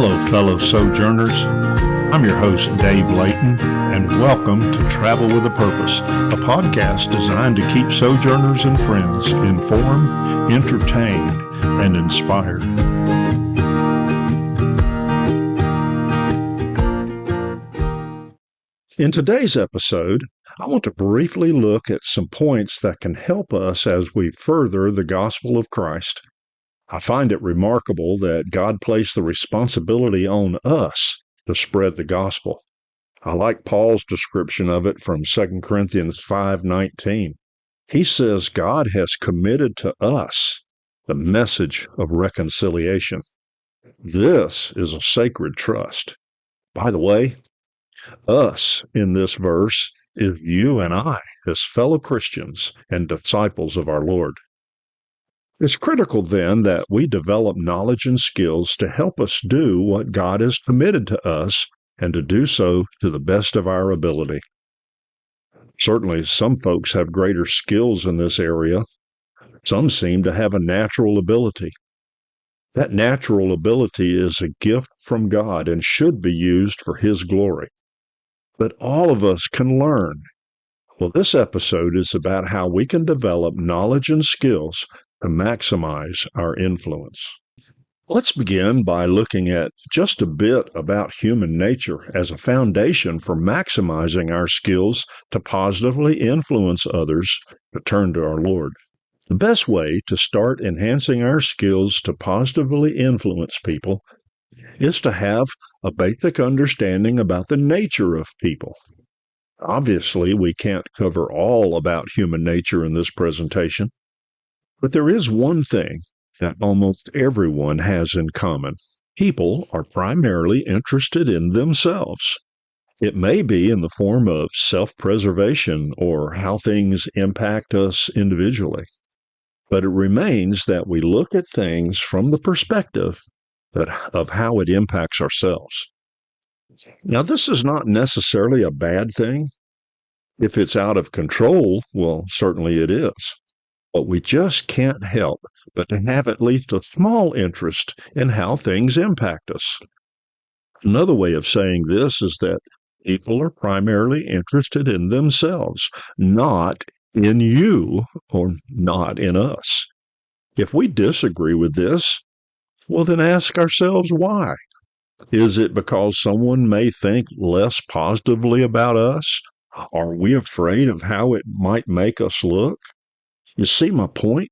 Hello, fellow sojourners. I'm your host, Dave Layton, and welcome to Travel with a Purpose, a podcast designed to keep sojourners and friends informed, entertained, and inspired. In today's episode, I want to briefly look at some points that can help us as we further the gospel of Christ. I find it remarkable that God placed the responsibility on us to spread the gospel. I like Paul's description of it from 2 Corinthians 5:19. He says God has committed to us the message of reconciliation. This is a sacred trust. By the way, us in this verse is you and I as fellow Christians and disciples of our Lord. It's critical then that we develop knowledge and skills to help us do what God has committed to us and to do so to the best of our ability. Certainly, some folks have greater skills in this area. Some seem to have a natural ability. That natural ability is a gift from God and should be used for His glory. But all of us can learn. Well, this episode is about how we can develop knowledge and skills to maximize our influence. Let's begin by looking at just a bit about human nature as a foundation for maximizing our skills to positively influence others to turn to our Lord. The best way to start enhancing our skills to positively influence people is to have a basic understanding about the nature of people. Obviously, we can't cover all about human nature in this presentation, but there is one thing that almost everyone has in common. People are primarily interested in themselves. It may be in the form of self-preservation or how things impact us individually, but it remains that we look at things from the perspective of how it impacts ourselves. Now, this is not necessarily a bad thing. If it's out of control, well, certainly it is. But we just can't help but to have at least a small interest in how things impact us. Another way of saying this is that people are primarily interested in themselves, not in you or not in us. If we disagree with this, well, then ask ourselves why. Is it because someone may think less positively about us? Are we afraid of how it might make us look? You see my point?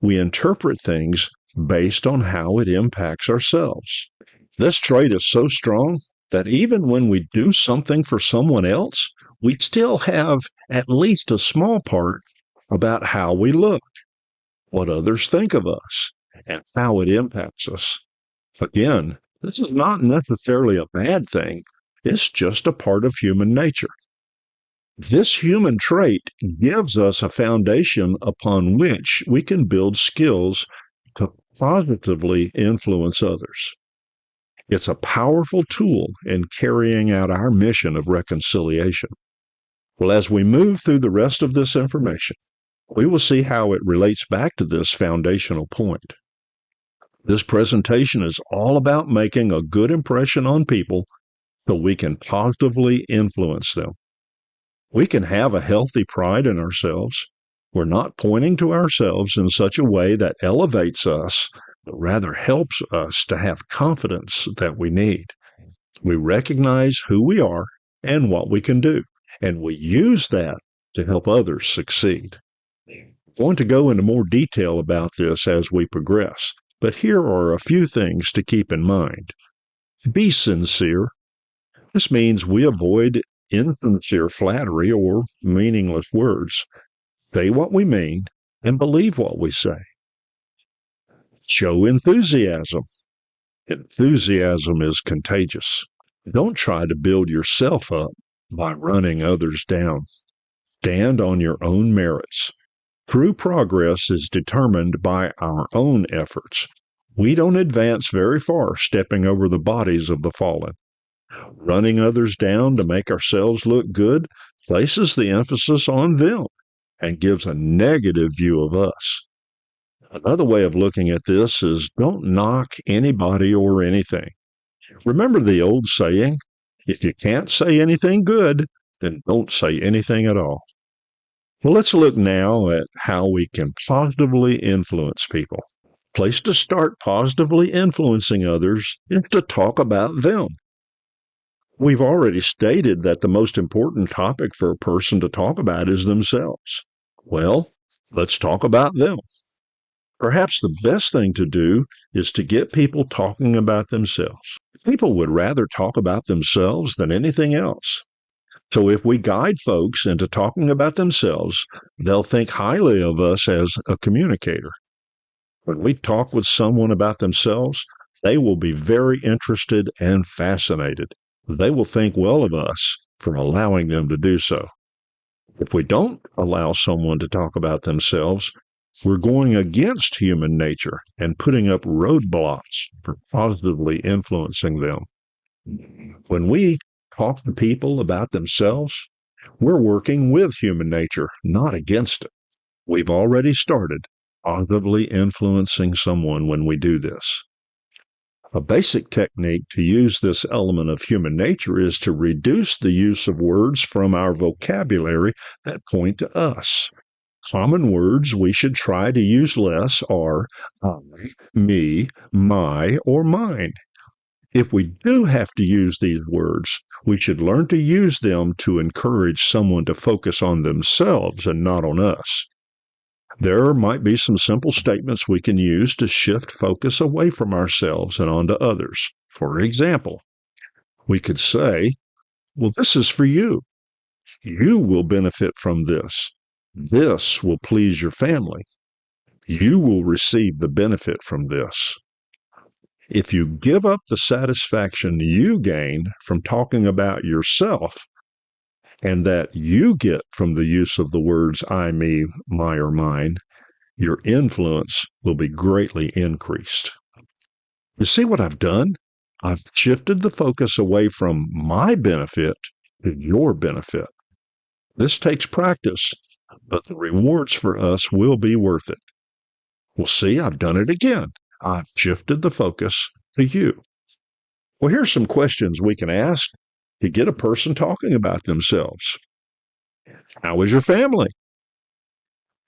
We interpret things based on how it impacts ourselves. This trait is so strong that even when we do something for someone else, we still have at least a small part about how we look, what others think of us, and how it impacts us. Again, this is not necessarily a bad thing. It's just a part of human nature. This human trait gives us a foundation upon which we can build skills to positively influence others. It's a powerful tool in carrying out our mission of reconciliation. Well, as we move through the rest of this information, we will see how it relates back to this foundational point. This presentation is all about making a good impression on people so we can positively influence them. We can have a healthy pride in ourselves. We're not pointing to ourselves in such a way that elevates us, but rather helps us to have confidence that we need. We recognize who we are and what we can do, and we use that to help others succeed. I'm going to go into more detail about this as we progress, but here are a few things to keep in mind. Be sincere. This means we avoid insincere flattery or meaningless words. Say what we mean and believe what we say. Show enthusiasm. Enthusiasm is contagious. Don't try to build yourself up by running others down. Stand on your own merits. True progress is determined by our own efforts. We don't advance very far stepping over the bodies of the fallen. Running others down to make ourselves look good places the emphasis on them and gives a negative view of us. Another way of looking at this is don't knock anybody or anything. Remember the old saying, if you can't say anything good, then don't say anything at all. Well, let's look now at how we can positively influence people. Place to start positively influencing others is to talk about them. We've already stated that the most important topic for a person to talk about is themselves. Well, let's talk about them. Perhaps the best thing to do is to get people talking about themselves. People would rather talk about themselves than anything else. So if we guide folks into talking about themselves, they'll think highly of us as a communicator. When we talk with someone about themselves, they will be very interested and fascinated. They will think well of us for allowing them to do so. If we don't allow someone to talk about themselves, we're going against human nature and putting up roadblocks for positively influencing them. When we talk to people about themselves, we're working with human nature, not against it. We've already started positively influencing someone when we do this. A basic technique to use this element of human nature is to reduce the use of words from our vocabulary that point to us. Common words we should try to use less are I, me, my, or mine. If we do have to use these words, we should learn to use them to encourage someone to focus on themselves and not on us. There might be some simple statements we can use to shift focus away from ourselves and onto others. For example, we could say, well, this is for you. You will benefit from this. This will please your family. You will receive the benefit from this. If you give up the satisfaction you gain from talking about yourself and that you get from the use of the words I, me, my, or mine, your influence will be greatly increased. You see what I've done? I've shifted the focus away from my benefit to your benefit. This takes practice, but the rewards for us will be worth it. Well, see, I've done it again. I've shifted the focus to you. Well, here's some questions we can ask to get a person talking about themselves. How is your family?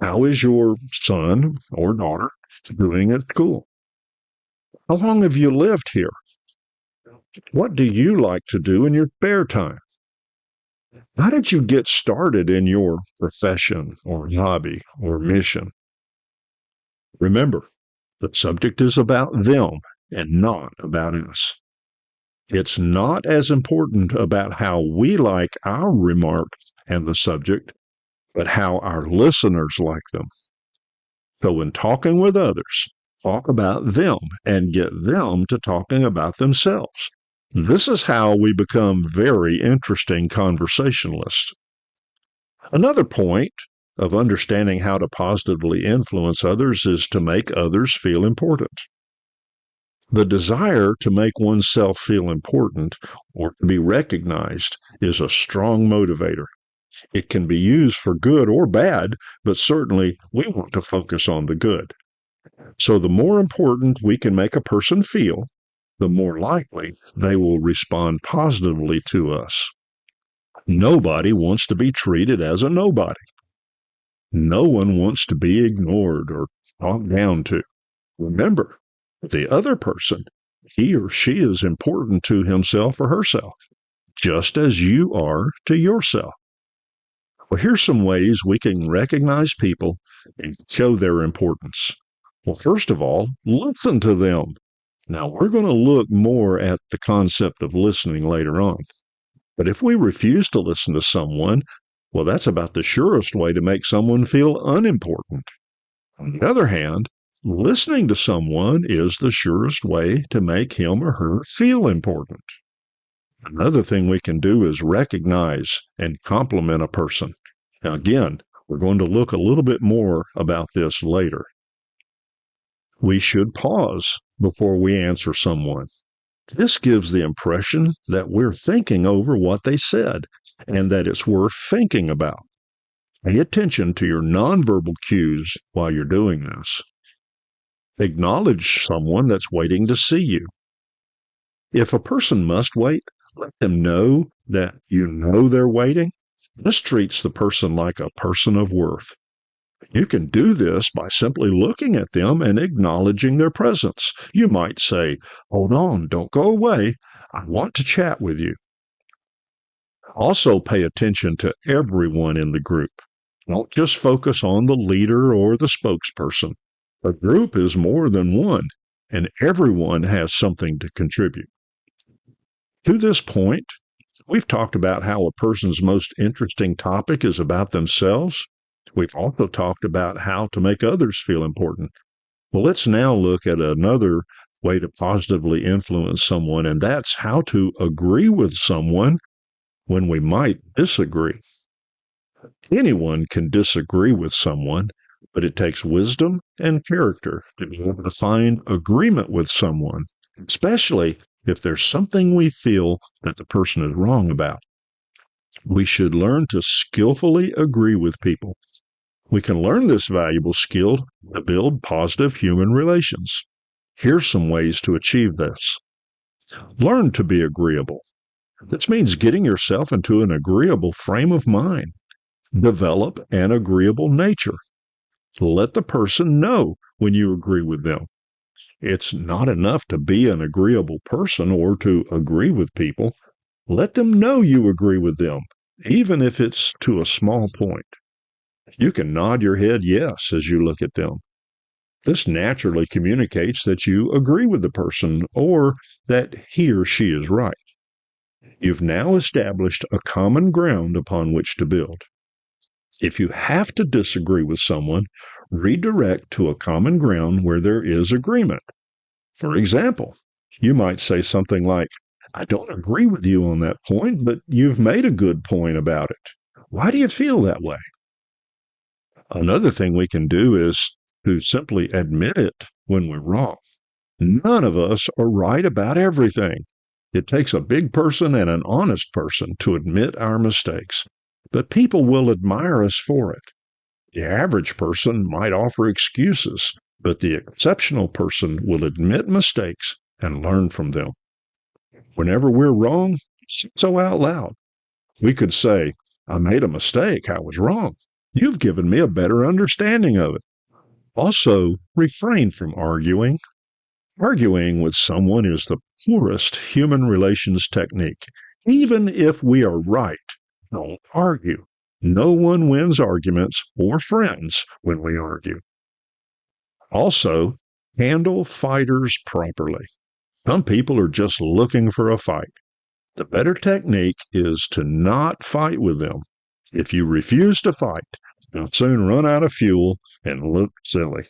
How is your son or daughter doing at school? How long have you lived here? What do you like to do in your spare time? How did you get started in your profession or hobby or mission? Remember, the subject is about them and not about us. It's not as important about how we like our remarks and the subject, but how our listeners like them. So when talking with others, talk about them and get them to talking about themselves. This is how we become very interesting conversationalists. Another point of understanding how to positively influence others is to make others feel important. The desire to make oneself feel important or to be recognized is a strong motivator. It can be used for good or bad, but certainly we want to focus on the good. So the more important we can make a person feel, the more likely they will respond positively to us. Nobody wants to be treated as a nobody. No one wants to be ignored or talked down to. Remember, the other person, he or she is important to himself or herself, just as you are to yourself. Well, here's some ways we can recognize people and show their importance. Well, first of all, listen to them. Now, we're going to look more at the concept of listening later on. But if we refuse to listen to someone, well, that's about the surest way to make someone feel unimportant. On the other hand, listening to someone is the surest way to make him or her feel important. Another thing we can do is recognize and compliment a person. Now, again, we're going to look a little bit more about this later. We should pause before we answer someone. This gives the impression that we're thinking over what they said and that it's worth thinking about. Pay attention to your nonverbal cues while you're doing this. Acknowledge someone that's waiting to see you. If a person must wait, let them know that you know they're waiting. This treats the person like a person of worth. You can do this by simply looking at them and acknowledging their presence. You might say, "Hold on, don't go away. I want to chat with you." Also, pay attention to everyone in the group. Don't just focus on the leader or the spokesperson. A group is more than one, and everyone has something to contribute. To this point, we've talked about how a person's most interesting topic is about themselves. We've also talked about how to make others feel important. Well, let's now look at another way to positively influence someone, and that's how to agree with someone when we might disagree. Anyone can disagree with someone, but it takes wisdom and character to be able to find agreement with someone, especially if there's something we feel that the person is wrong about. We should learn to skillfully agree with people. We can learn this valuable skill to build positive human relations. Here's some ways to achieve this. Learn to be agreeable. This means getting yourself into an agreeable frame of mind. Develop an agreeable nature. Let the person know when you agree with them. It's not enough to be an agreeable person or to agree with people. Let them know you agree with them, even if it's to a small point. You can nod your head yes as you look at them. This naturally communicates that you agree with the person or that he or she is right. You've now established a common ground upon which to build. If you have to disagree with someone, redirect to a common ground where there is agreement. For example, you might say something like, "I don't agree with you on that point, but you've made a good point about it. Why do you feel that way?" Another thing we can do is to simply admit it when we're wrong. None of us are right about everything. It takes a big person and an honest person to admit our mistakes, but people will admire us for it. The average person might offer excuses, but the exceptional person will admit mistakes and learn from them. Whenever we're wrong, say so out loud. We could say, "I made a mistake. I was wrong. You've given me a better understanding of it." Also, refrain from arguing. Arguing with someone is the poorest human relations technique. Even if we are right, don't argue. No one wins arguments or friends when we argue. Also, handle fighters properly. Some people are just looking for a fight. The better technique is to not fight with them. If you refuse to fight, they'll soon run out of fuel and look silly.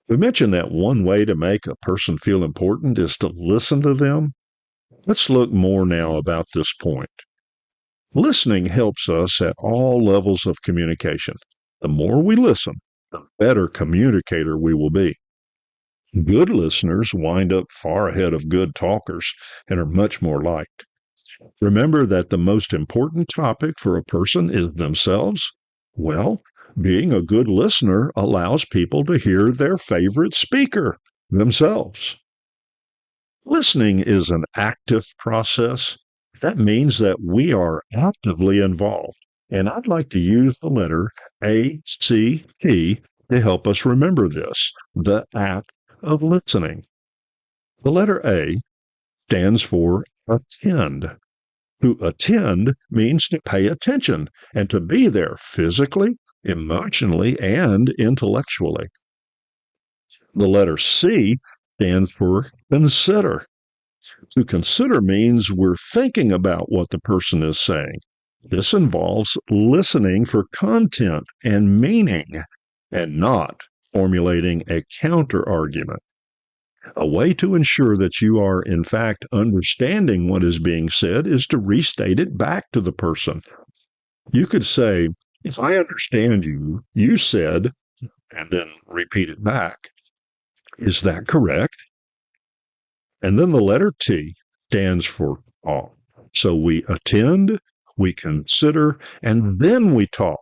We mentioned that one way to make a person feel important is to listen to them. Let's look more now about this point. Listening helps us at all levels of communication. The more we listen, the better communicator we will be. Good listeners wind up far ahead of good talkers and are much more liked. Remember that the most important topic for a person is themselves. Well, being a good listener allows people to hear their favorite speaker, themselves. Listening is an active process. That means that we are actively involved. And I'd like to use the letter ACT to help us remember this, the act of listening. The letter A stands for attend. To attend means to pay attention and to be there physically, emotionally, and intellectually. The letter C stands for consider. To consider means we're thinking about what the person is saying. This involves listening for content and meaning and not formulating a counter-argument. A way to ensure that you are, in fact, understanding what is being said is to restate it back to the person. You could say, "If I understand you, you said," and then repeat it back. Is that correct? And then the letter T stands for talk. So we attend, we consider, and then we talk.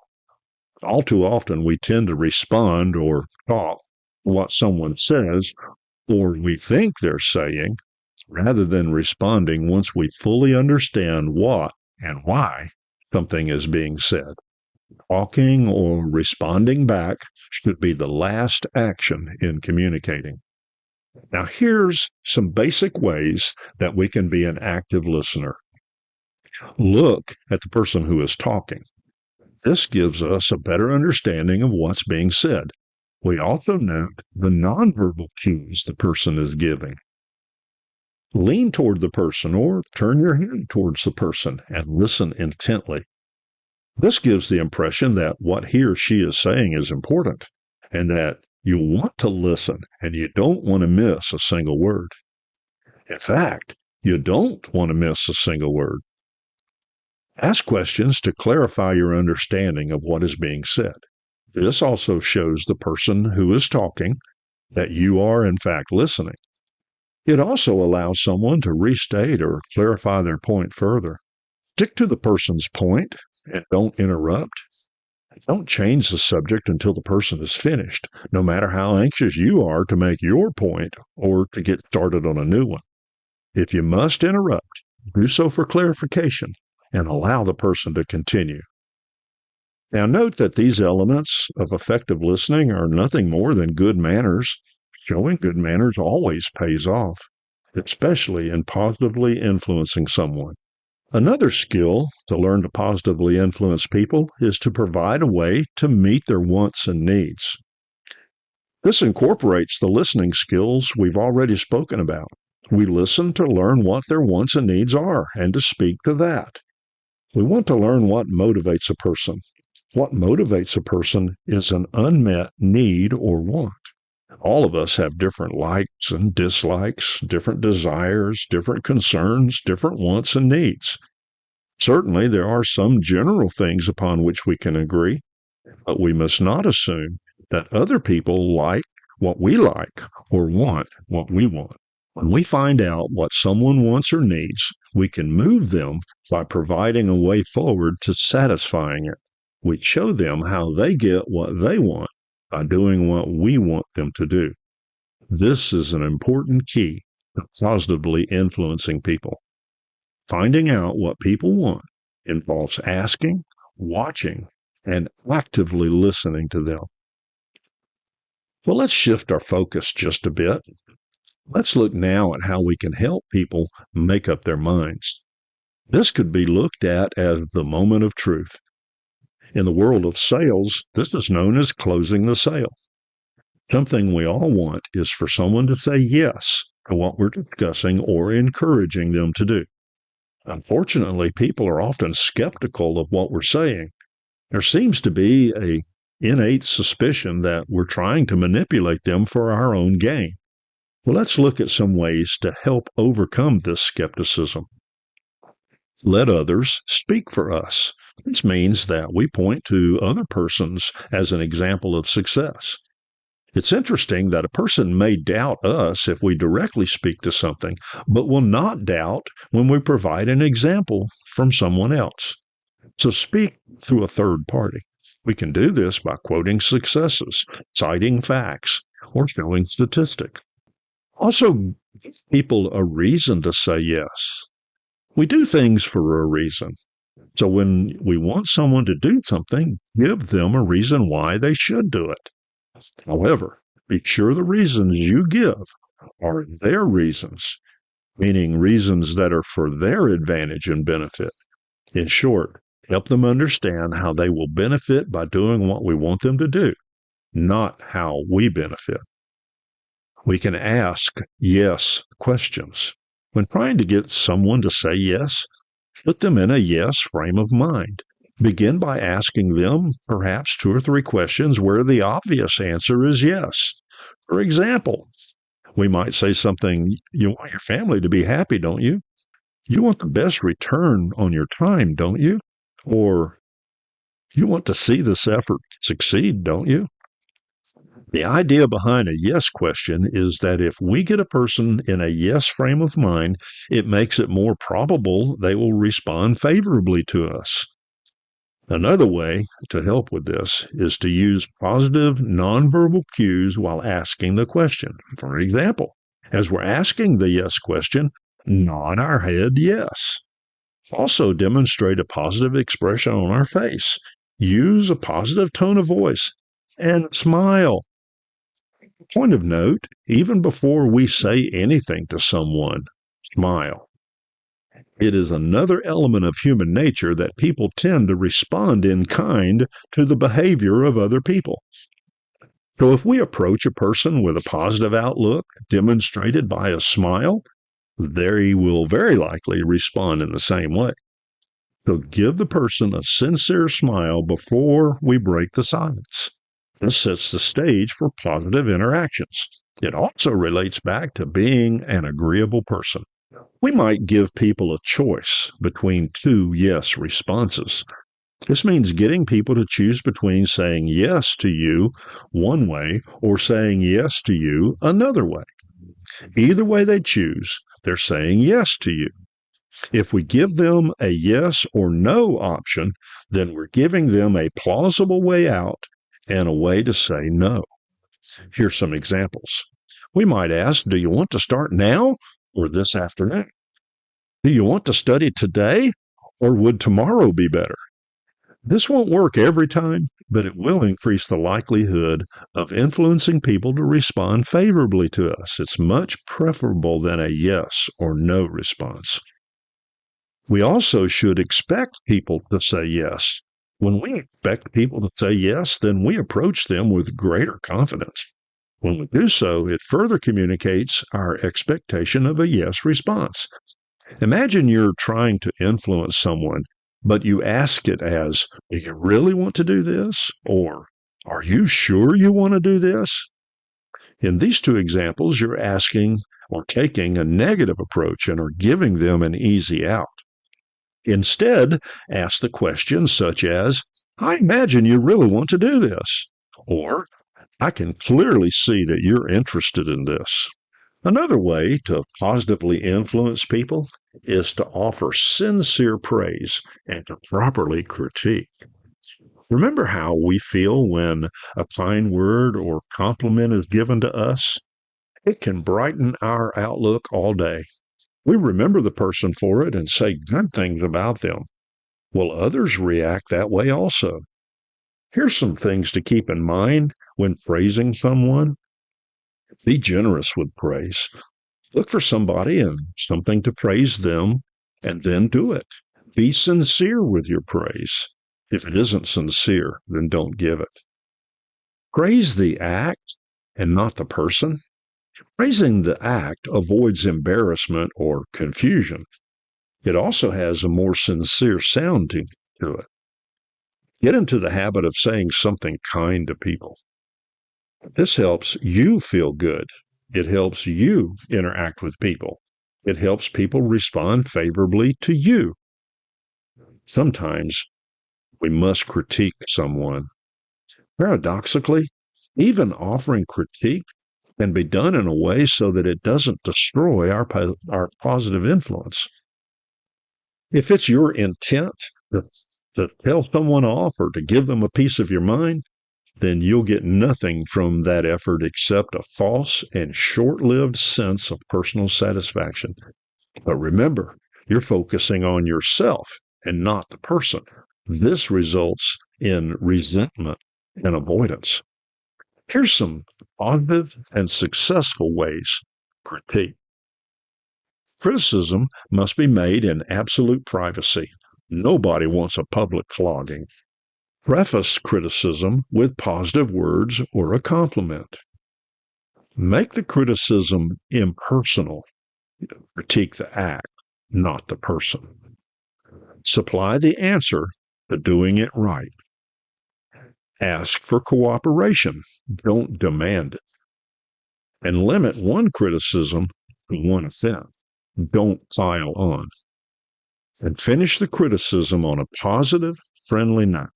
All too often we tend to respond or talk what someone says or we think they're saying, rather than responding once we fully understand what and why something is being said. Talking or responding back should be the last action in communicating. Now, here's some basic ways that we can be an active listener. Look at the person who is talking. This gives us a better understanding of what's being said. We also note the nonverbal cues the person is giving. Lean toward the person or turn your head towards the person and listen intently. This gives the impression that what he or she is saying is important and that you want to listen and you don't want to miss a single word. In fact, you don't want to miss a single word. Ask questions to clarify your understanding of what is being said. This also shows the person who is talking that you are, in fact, listening. It also allows someone to restate or clarify their point further. Stick to the person's point and don't interrupt. Don't change the subject until the person is finished, no matter how anxious you are to make your point or to get started on a new one. If you must interrupt, do so for clarification and allow the person to continue. Now, note that these elements of effective listening are nothing more than good manners. Showing good manners always pays off, especially in positively influencing someone. Another skill to learn to positively influence people is to provide a way to meet their wants and needs. This incorporates the listening skills we've already spoken about. We listen to learn what their wants and needs are and to speak to that. We want to learn what motivates a person. What motivates a person is an unmet need or want. All of us have different likes and dislikes, different desires, different concerns, different wants and needs. Certainly, there are some general things upon which we can agree, but we must not assume that other people like what we like or want what we want. When we find out what someone wants or needs, we can move them by providing a way forward to satisfying it. We show them how they get what they want by doing what we want them to do. This is an important key to positively influencing people. Finding out what people want involves asking, watching, and actively listening to them. Well, let's shift our focus just a bit. Let's look now at how we can help people make up their minds. This could be looked at as the moment of truth. In the world of sales, this is known as closing the sale. Something we all want is for someone to say yes to what we're discussing or encouraging them to do. Unfortunately, people are often skeptical of what we're saying. There seems to be an innate suspicion that we're trying to manipulate them for our own gain. Well, let's look at some ways to help overcome this skepticism. Let others speak for us. This means that we point to other persons as an example of success. It's interesting that a person may doubt us if we directly speak to something, but will not doubt when we provide an example from someone else. So speak through a third party. We can do this by quoting successes, citing facts, or showing statistics. Also, give people a reason to say yes. We do things for a reason. So when we want someone to do something, give them a reason why they should do it. However, be sure the reasons you give are their reasons, meaning reasons that are for their advantage and benefit. In short, help them understand how they will benefit by doing what we want them to do, not how we benefit. We can ask yes questions. When trying to get someone to say yes, put them in a yes frame of mind. Begin by asking them perhaps 2 or 3 questions where the obvious answer is yes. For example, we might say something, you want your family to be happy, don't you? You want the best return on your time, don't you? Or you want to see this effort succeed, don't you? The idea behind a yes question is that if we get a person in a yes frame of mind, it makes it more probable they will respond favorably to us. Another way to help with this is to use positive nonverbal cues while asking the question. For example, As we're asking the yes question, nod our head yes. Also demonstrate a positive expression on our face. Use a positive tone of voice and smile. Point of note, even before we say anything to someone, smile. It is another element of human nature that people tend to respond in kind to the behavior of other people. So if we approach a person with a positive outlook demonstrated by a smile, they will very likely respond in the same way. So give the person a sincere smile before we break the silence. This sets the stage for positive interactions. It also relates back to being an agreeable person. We might give people a choice between two yes responses. This means getting people to choose between saying yes to you one way or saying yes to you another way. Either way they choose, they're saying yes to you. If we give them a yes or no option, then we're giving them a plausible way out and a way to say no. Here's some examples. We might ask, do you want to start now or this afternoon? Do you want to study today or would tomorrow be better? This won't work every time, but it will increase the likelihood of influencing people to respond favorably to us. It's much preferable than a yes or no response. We also should expect people to say yes. When we expect people to say yes, then we approach them with greater confidence. When we do so, it further communicates our expectation of a yes response. Imagine you're trying to influence someone, but you ask it as, do you really want to do this? Or, are you sure you want to do this? In these two examples, you're asking or taking a negative approach and are giving them an easy out. Instead, ask the questions such as, I imagine you really want to do this, or I can clearly see that you're interested in this. Another way to positively influence people is to offer sincere praise and to properly critique. Remember how we feel when a kind word or compliment is given to us? It can brighten our outlook all day. We remember the person for it and say good things about them. Will others react that way also? Here's some things to keep in mind when praising someone. Be generous with praise. Look for somebody and something to praise them, and then do it. Be sincere with your praise. If it isn't sincere, then don't give it. Praise the act and not the person. Praising the act avoids embarrassment or confusion. It also has a more sincere sound to it. Get into the habit of saying something kind to people. This helps you feel good. It helps you interact with people. It helps people respond favorably to you. Sometimes we must critique someone. Paradoxically, even offering critique can be done in a way so that it doesn't destroy our positive influence. If it's your intent to tell someone off or to give them a piece of your mind, then you'll get nothing from that effort except a false and short-lived sense of personal satisfaction. But remember, you're focusing on yourself and not the person. This results in resentment and avoidance. Here's some positive and successful ways to critique. Criticism must be made in absolute privacy. Nobody wants a public flogging. Preface criticism with positive words or a compliment. Make the criticism impersonal. Critique the act, not the person. Supply the answer to doing it right. Ask for cooperation. Don't demand it. And limit one criticism to one offense. Don't pile on. And finish the criticism on a positive, friendly note.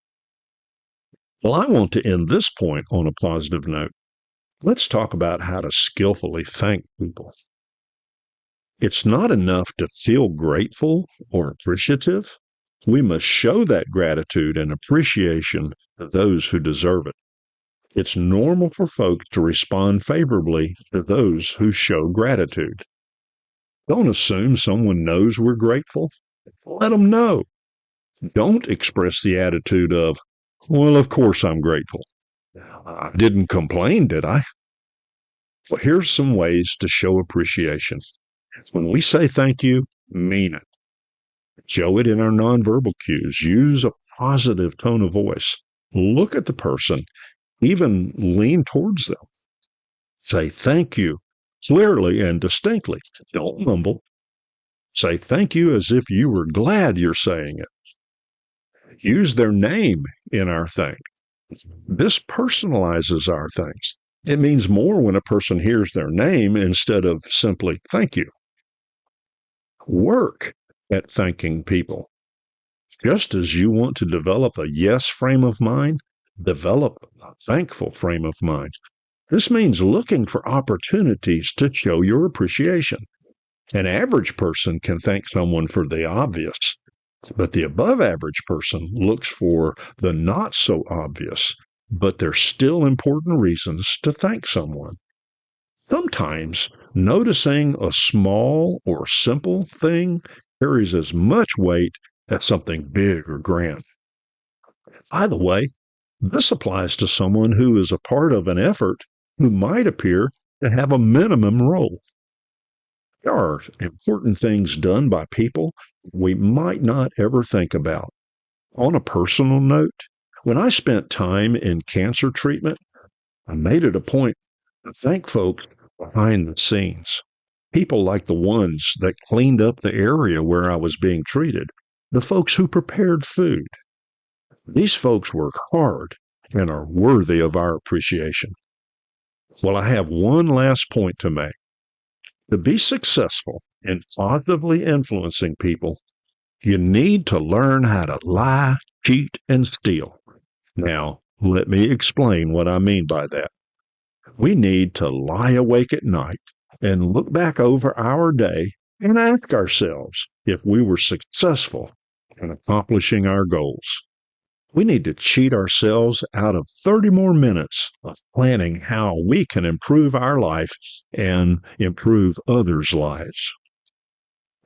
Well, I want to end this point on a positive note. Let's talk about how to skillfully thank people. It's not enough to feel grateful or appreciative. We must show that gratitude and appreciation to those who deserve it. It's normal for folks to respond favorably to those who show gratitude. Don't assume someone knows we're grateful. Let them know. Don't express the attitude of, well, of course I'm grateful. I didn't complain, did I? Well, here's some ways to show appreciation. When we say thank you, mean it. Show it in our nonverbal cues. Use a positive tone of voice. Look at the person, even lean towards them. Say thank you clearly and distinctly. Don't mumble. Say thank you as if you were glad you're saying it. Use their name in our thank. This personalizes our thanks. It means more when a person hears their name instead of simply thank you. Work at thanking people. Just as you want to develop a yes frame of mind, develop a thankful frame of mind. This means looking for opportunities to show your appreciation. An average person can thank someone for the obvious, but the above average person looks for the not so obvious, but there's still important reasons to thank someone. Sometimes noticing a small or simple thing carries as much weight as something big or grand. By the way, this applies to someone who is a part of an effort who might appear to have a minimum role. There are important things done by people we might not ever think about. On a personal note, when I spent time in cancer treatment, I made it a point to thank folks behind the scenes. People like the ones that cleaned up the area where I was being treated, the folks who prepared food. These folks work hard and are worthy of our appreciation. Well, I have one last point to make. To be successful in positively influencing people, you need to learn how to lie, cheat, and steal. Now, let me explain what I mean by that. We need to lie awake at night and look back over our day and ask ourselves if we were successful in accomplishing our goals. We need to cheat ourselves out of 30 more minutes of planning how we can improve our life and improve others' lives.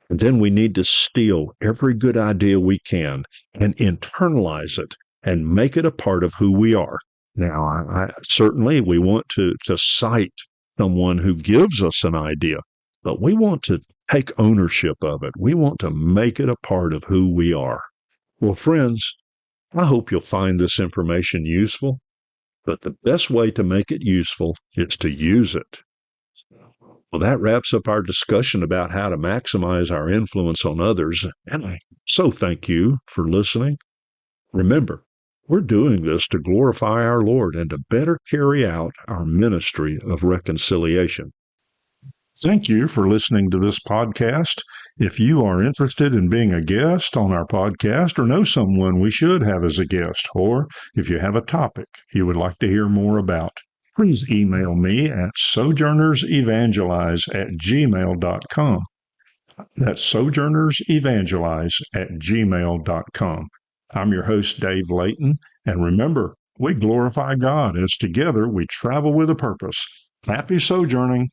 And then we need to steal every good idea we can and internalize it and make it a part of who we are. Now, certainly we want to cite someone who gives us an idea, but we want to take ownership of it. We want to make it a part of who we are. Well, friends, I hope you'll find this information useful, but the best way to make it useful is to use it. Well, that wraps up our discussion about how to maximize our influence on others, and I so thank you for listening. Remember, we're doing this to glorify our Lord and to better carry out our ministry of reconciliation. Thank you for listening to this podcast. If you are interested in being a guest on our podcast or know someone we should have as a guest, or if you have a topic you would like to hear more about, please email me at sojournersevangelize@gmail.com. That's sojournersevangelize@gmail.com. I'm your host, Dave Layton, and remember, we glorify God as together we travel with a purpose. Happy sojourning.